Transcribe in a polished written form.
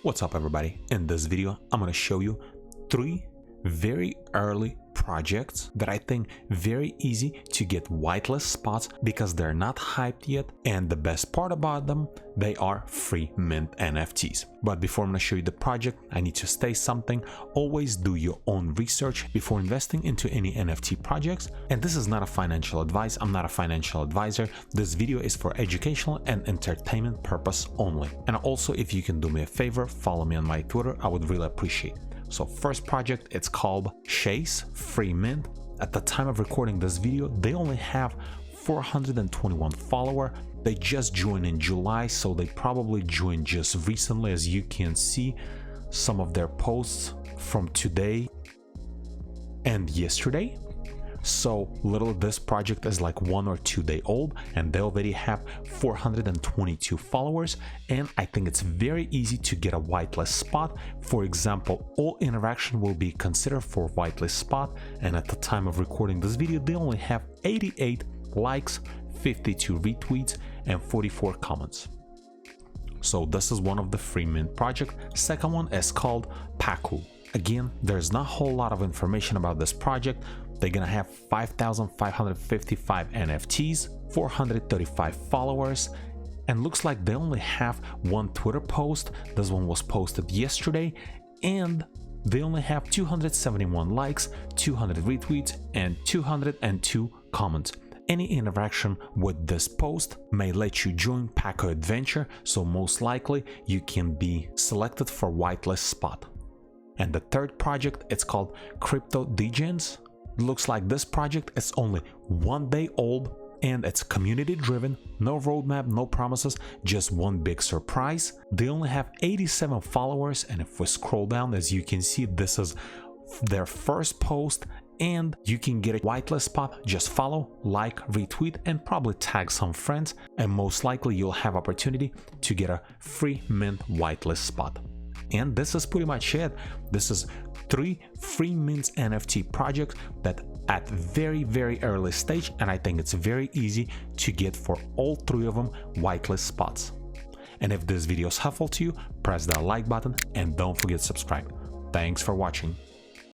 What's up everybody? In this video I'm going to show you 3 very early projects that I think very easy to get whitelist spots because they're not hyped yet, and the best part about them, they are free mint NFTs. But before I'm going to show you the project, I need to state something. Always do your own research before investing into any NFT projects, and this is not a financial advice. I'm not a financial advisor. This video is for educational and entertainment purpose only. And also, if you can do me a favor, follow me on my Twitter, I would really appreciate it. So first project, it's called ChaseFreeman. At the time of recording this video, they only have 421 followers. They just joined in July, so they probably joined just recently. As you can see, some of their posts from today and yesterday. So little, this project is like 1 or 2 days old, and they already have 422 followers, and I think it's very easy to get a whitelist spot. For example, all interaction will be considered for whitelist spot, and at the time of recording this video they only have 88 likes, 52 retweets and 44 comments. So this is one of the free mint project. Second one is called PACO. Again, there's not a whole lot of information about this project. They're gonna have 5,555 NFTs, 435 followers, and looks like they only have 1 Twitter post. This one was posted yesterday, and they only have 271 likes, 200 retweets and 202 comments. Any interaction with this post may let you join PACO adventure, so most likely you can be selected for whitelist spot. And the third project, it's called CryptoDegens. Looks like this project is only 1 day old, and it's community driven, no roadmap, no promises, just one big surprise. They only have 87 followers, and if we scroll down, as you can see, this is their first post, and you can get a whitelist spot. Just follow, like, retweet, and probably tag some friends, and most likely you'll have opportunity to get a free mint whitelist spot. And this is pretty much it. This is 3 free mint NFT projects that at very early stage, and I think it's very easy to get for all 3 of them whitelist spots. And if this video is helpful to you, press that like button and don't forget to subscribe. Thanks for watching.